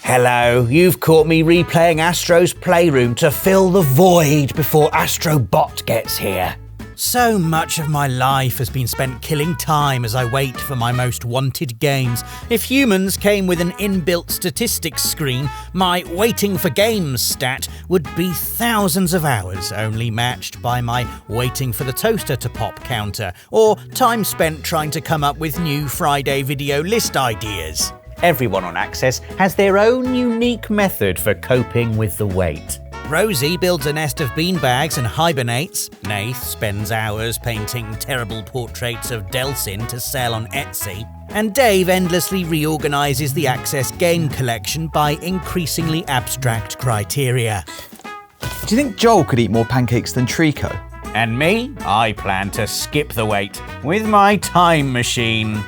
Hello, you've caught me replaying Astro's Playroom to fill the void before Astro Bot gets here. So much of my life has been spent killing time as I wait for my most wanted games. If humans came with an inbuilt statistics screen, my waiting for games stat would be thousands of hours, only matched by my waiting for the toaster to pop counter, or time spent trying to come up with new Friday video list ideas. Everyone on Access has their own unique method for coping with the wait. Rosie builds a nest of beanbags and hibernates. Nath spends hours painting terrible portraits of Delsin to sell on Etsy. And Dave endlessly reorganises the Access game collection by increasingly abstract criteria. Do you think Joel could eat more pancakes than Trico? And me? I plan to skip the wait with my time machine.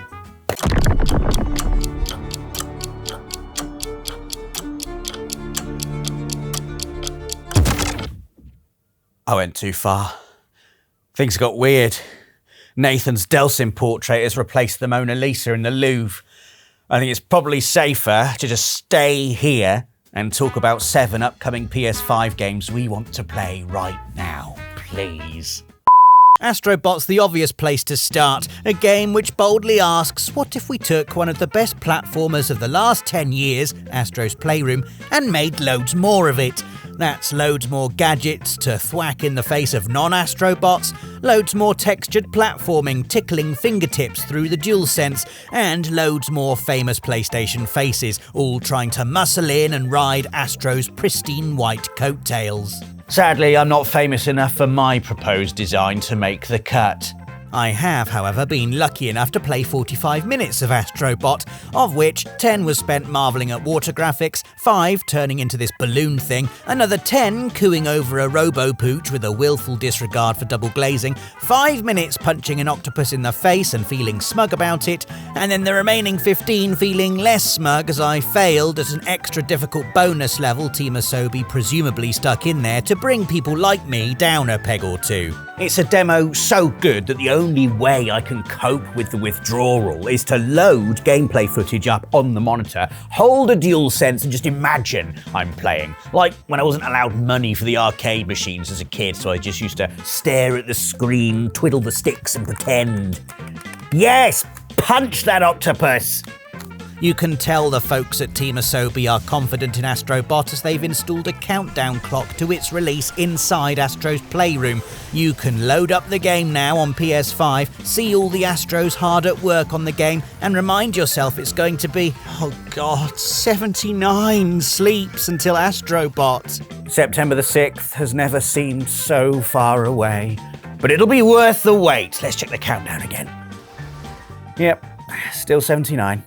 I went too far. Things got weird. Nathan's Delsin portrait has replaced the Mona Lisa in the Louvre. I think it's probably safer to just stay here and talk about 7 upcoming PS5 games we want to play right now, please. Astrobot's the obvious place to start, a game which boldly asks, what if we took one of the best platformers of the last 10 years, Astro's Playroom, and made loads more of it? That's loads more gadgets to thwack in the face of non-Astrobots, loads more textured platforming tickling fingertips through the DualSense, and loads more famous PlayStation faces, all trying to muscle in and ride Astro's pristine white coattails. Sadly, I'm not famous enough for my proposed design to make the cut. I have, however, been lucky enough to play 45 minutes of Astro Bot, of which 10 was spent marvelling at water graphics, 5 turning into this balloon thing, another 10 cooing over a robo-pooch with a willful disregard for double glazing, 5 minutes punching an octopus in the face and feeling smug about it, and then the remaining 15 feeling less smug as I failed at an extra difficult bonus level Team Asobi presumably stuck in there to bring people like me down a peg or two. It's a demo so good that the only way I can cope with the withdrawal is to load gameplay footage up on the monitor, hold a DualSense and just imagine I'm playing. Like when I wasn't allowed money for the arcade machines as a kid, so I just used to stare at the screen, twiddle the sticks and pretend. Yes, punch that octopus! You can tell the folks at Team Asobi are confident in Astro Bot as they've installed a countdown clock to its release inside Astro's Playroom. You can load up the game now on PS5, see all the Astros hard at work on the game, and remind yourself it's going to be, 79 sleeps until Astro Bot. September the 6th has never seemed so far away, but it'll be worth the wait. Let's check the countdown again. Yep, still 79.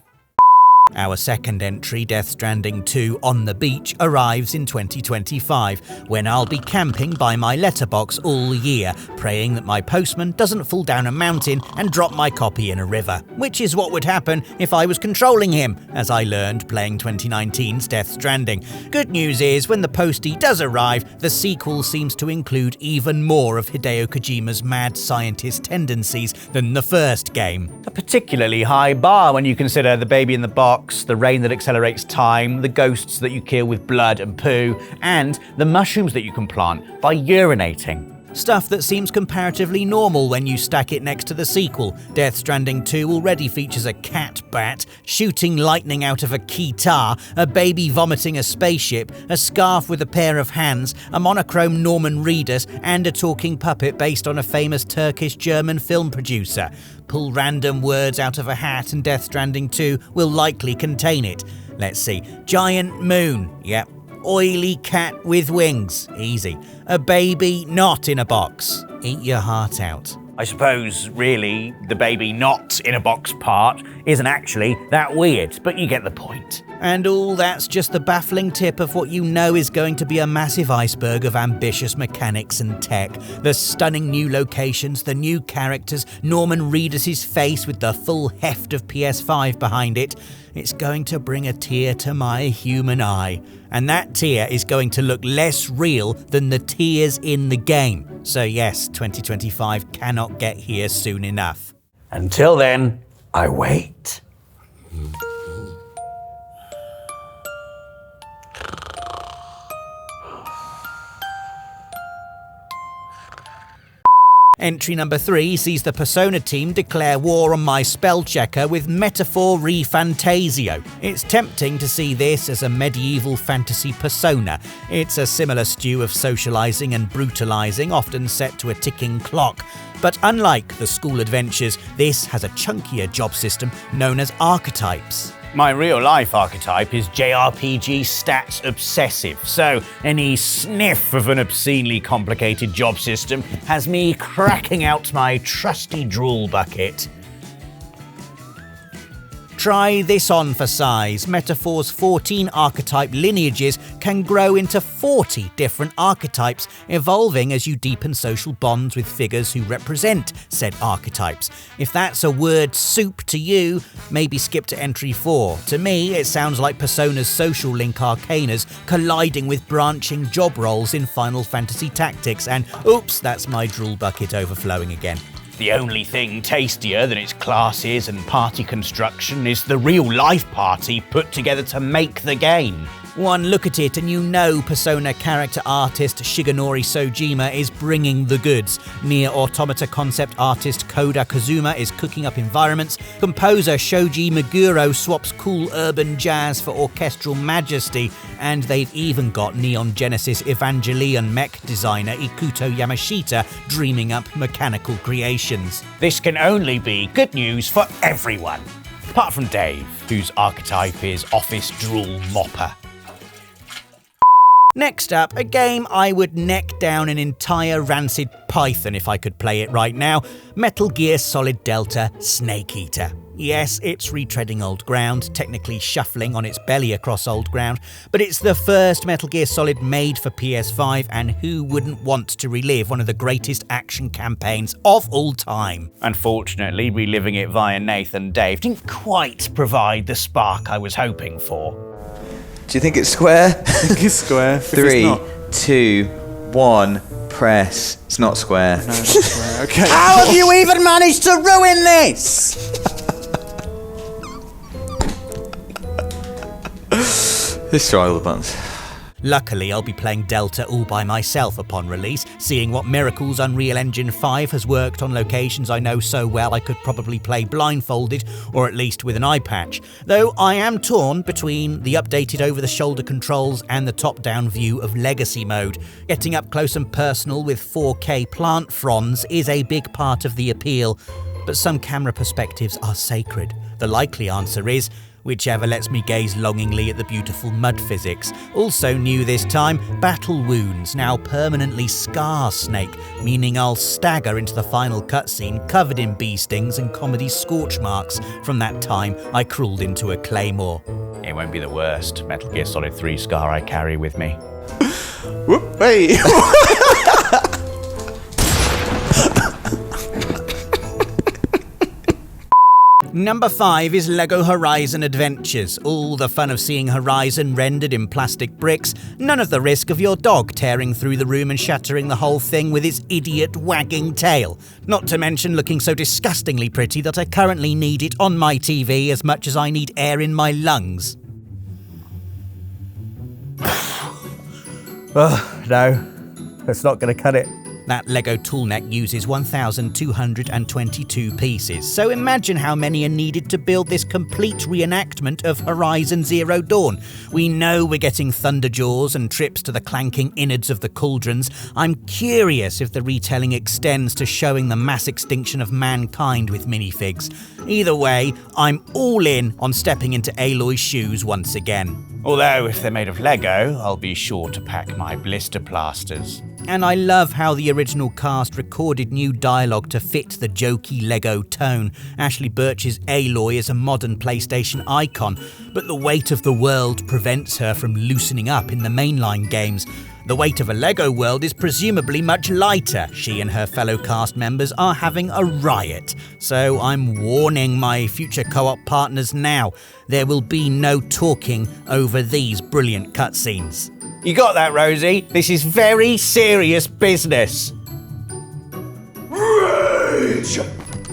Our second entry, Death Stranding 2 On the Beach, arrives in 2025, when I'll be camping by my letterbox all year, praying that my postman doesn't fall down a mountain and drop my copy in a river, which is what would happen if I was controlling him, as I learned playing 2019's Death Stranding. Good news is, when the postie does arrive, the sequel seems to include even more of Hideo Kojima's mad scientist tendencies than the first game. A particularly high bar when you consider the baby in the box, the rain that accelerates time, the ghosts that you kill with blood and poo, and the mushrooms that you can plant by urinating. Stuff that seems comparatively normal when you stack it next to the sequel. Death Stranding 2 already features a cat bat, shooting lightning out of a keytar, a baby vomiting a spaceship, a scarf with a pair of hands, a monochrome Norman Reedus, and a talking puppet based on a famous Turkish-German film producer. Pull random words out of a hat and Death Stranding 2 will likely contain it. Let's see. Giant moon. Yep. Oily cat with wings. Easy. A baby not in a box. Eat your heart out. I suppose, really, the baby not in a box part isn't actually that weird, but you get the point. And all that's just the baffling tip of what you know is going to be a massive iceberg of ambitious mechanics and tech. The stunning new locations, the new characters, Norman Reedus' face with the full heft of PS5 behind it. it's going to bring a tear to my human eye. And that tear is going to look less real than the tears in the game. So yes, 2025 cannot get here soon enough. Until then, I wait. Entry number 3 sees the Persona team declare war on my spell checker with Metaphor ReFantasio. It's tempting to see this as a medieval fantasy Persona. It's a similar stew of socializing and brutalizing, often set to a ticking clock. But unlike the school adventures, this has a chunkier job system known as archetypes. My real-life archetype is JRPG stats obsessive, so any sniff of an obscenely complicated job system has me cracking out my trusty drool bucket. Try this on for size. Metaphor's 14 archetype lineages can grow into 40 different archetypes, evolving as you deepen social bonds with figures who represent said archetypes. If that's a word soup to you, maybe skip to entry 4. To me, it sounds like Persona's social link arcanas colliding with branching job roles in Final Fantasy Tactics, and oops, that's my drool bucket overflowing again. The only thing tastier than its classes and party construction is the real-life party put together to make the game. One look at it and you know Persona character artist Shigenori Sojima is bringing the goods. Nier Automata concept artist Koda Kazuma is cooking up environments. Composer Shoji Meguro swaps cool urban jazz for orchestral majesty. And they've even got Neon Genesis Evangelion mech designer Ikuto Yamashita dreaming up mechanical creations. This can only be good news for everyone. Apart from Dave, whose archetype is office drool mopper. Next up, a game I would neck down an entire rancid python if I could play it right now, Metal Gear Solid Delta Snake Eater. Yes, it's retreading old ground, technically shuffling on its belly across old ground, but it's the first Metal Gear Solid made for PS5, and who wouldn't want to relive one of the greatest action campaigns of all time? Unfortunately, reliving it via Nathan Dave didn't quite provide the spark I was hoping for. Do you think it's square? I think it's square. 3, 2, 1, press. It's not square. No, it's not square. Okay. How have you even managed to ruin this? Let's try all the buttons. Luckily, I'll be playing Delta all by myself upon release, seeing what miracles Unreal Engine 5 has worked on locations I know so well I could probably play blindfolded, or at least with an eye patch. Though I am torn between the updated over-the-shoulder controls and the top-down view of Legacy mode. Getting up close and personal with 4K plant fronds is a big part of the appeal, but some camera perspectives are sacred. The likely answer is whichever lets me gaze longingly at the beautiful mud physics. Also new this time, battle wounds now permanently scar Snake, meaning I'll stagger into the final cutscene covered in bee stings and comedy scorch marks from that time I crawled into a claymore. It won't be the worst Metal Gear Solid 3 scar I carry with me. Whoop, hey. Number 5 is LEGO Horizon Adventures. All the fun of seeing Horizon rendered in plastic bricks, none of the risk of your dog tearing through the room and shattering the whole thing with its idiot wagging tail. Not to mention looking so disgustingly pretty that I currently need it on my TV as much as I need air in my lungs. Oh, no. That's not going to cut it. That LEGO toolneck uses 1,222 pieces, so imagine how many are needed to build this complete reenactment of Horizon Zero Dawn. We know we're getting Thunderjaws and trips to the clanking innards of the cauldrons. I'm curious if the retelling extends to showing the mass extinction of mankind with minifigs. Either way, I'm all in on stepping into Aloy's shoes once again. Although, if they're made of Lego, I'll be sure to pack my blister plasters. And I love how the original cast recorded new dialogue to fit the jokey Lego tone. Ashley Birch's Aloy is a modern PlayStation icon, but the weight of the world prevents her from loosening up in the mainline games. The weight of a Lego world is presumably much lighter. She and her fellow cast members are having a riot. So I'm warning my future co-op partners now. There will be no talking over these brilliant cutscenes. You got that, Rosie? This is very serious business. Rage!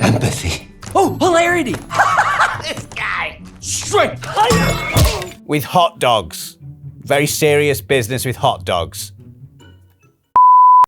Empathy. Oh, hilarity! This guy! Straight! With hot dogs. Very serious business with hot dogs.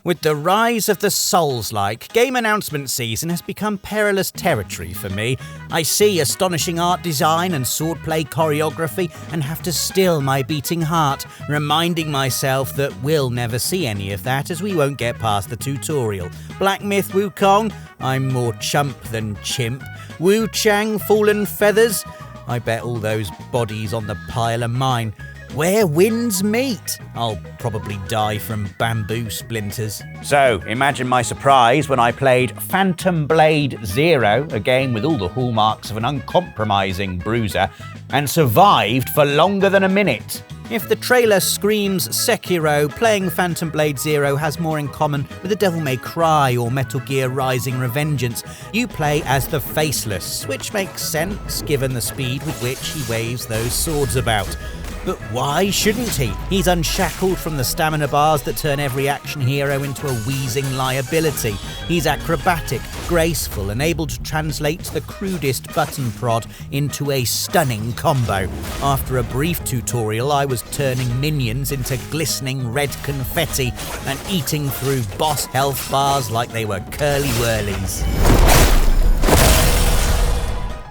With the rise of the Souls-like, game announcement season has become perilous territory for me. I see astonishing art design and swordplay choreography and have to still my beating heart, reminding myself that we'll never see any of that as we won't get past the tutorial. Black Myth Wukong? I'm more chump than chimp. Wu Chang Fallen Feathers? I bet all those bodies on the pile are mine. Where winds meet, I'll probably die from bamboo splinters. So, imagine my surprise when I played Phantom Blade Zero, a game with all the hallmarks of an uncompromising bruiser, and survived for longer than a minute. If the trailer screams Sekiro, playing Phantom Blade Zero has more in common with a Devil May Cry or Metal Gear Rising Revengeance. You play as the Faceless, which makes sense given the speed with which he waves those swords about. But why shouldn't he? He's unshackled from the stamina bars that turn every action hero into a wheezing liability. He's acrobatic, graceful, and able to translate the crudest button prod into a stunning combo. After a brief tutorial, I was turning minions into glistening red confetti and eating through boss health bars like they were curly whirlies.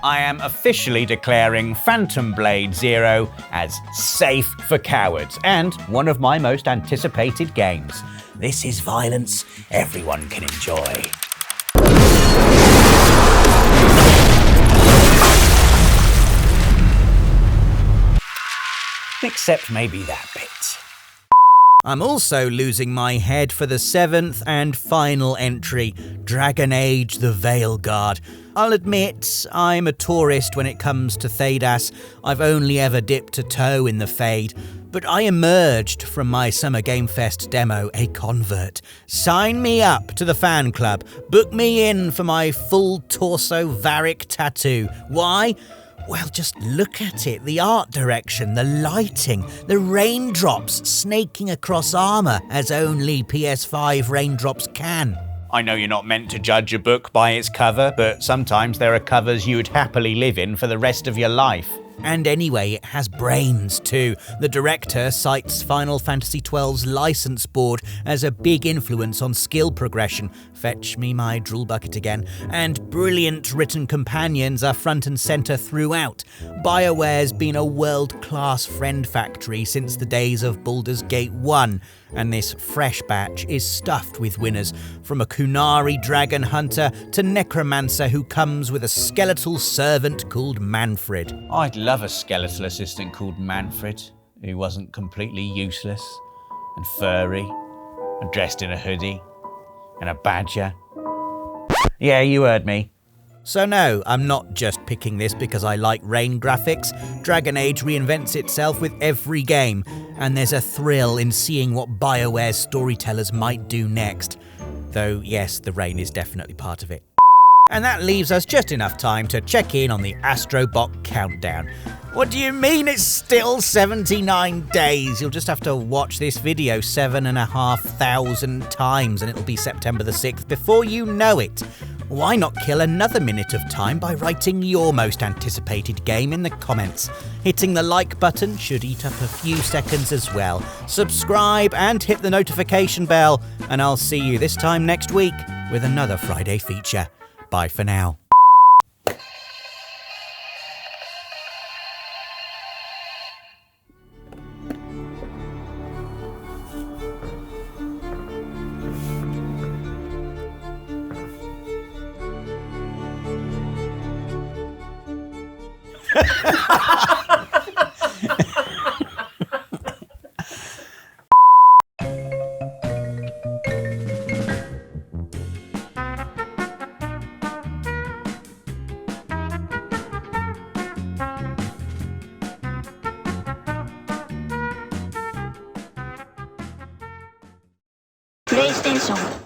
I am officially declaring Phantom Blade Zero as safe for cowards and one of my most anticipated games. This is violence everyone can enjoy. Except maybe that bit. I'm also losing my head for the 7th and final entry, Dragon Age The Veilguard. I'll admit, I'm a tourist when it comes to Thedas. I've only ever dipped a toe in the Fade, but I emerged from my Summer Game Fest demo a convert. Sign me up to the fan club. Book me in for my full torso Varric tattoo. Why? Well, just look at it. The art direction, the lighting, the raindrops snaking across armour as only PS5 raindrops can. I know you're not meant to judge a book by its cover, but sometimes there are covers you would happily live in for the rest of your life. And anyway, it has brains too. The director cites Final Fantasy XII's license board as a big influence on skill progression. Fetch me my drool bucket again. And brilliant written companions are front and centre throughout. BioWare's been a world-class friend factory since the days of Baldur's Gate 1, and this fresh batch is stuffed with winners, from a Kunari dragon hunter to necromancer who comes with a skeletal servant called Manfred. I'd love a skeletal assistant called Manfred, who wasn't completely useless and furry and dressed in a hoodie and a badger. Yeah, you heard me. So no, I'm not just picking this because I like rain graphics. Dragon Age reinvents itself with every game, and there's a thrill in seeing what BioWare's storytellers might do next. Though yes, the rain is definitely part of it. And that leaves us just enough time to check in on the Astro Bot countdown. What do you mean it's still 79 days? You'll just have to watch this video 7,500 times and it'll be September the 6th before you know it. Why not kill another minute of time by writing your most anticipated game in the comments? Hitting the like button should eat up a few seconds as well. Subscribe and hit the notification bell, and I'll see you this time next week with another Friday feature. Bye for now. プレイステーション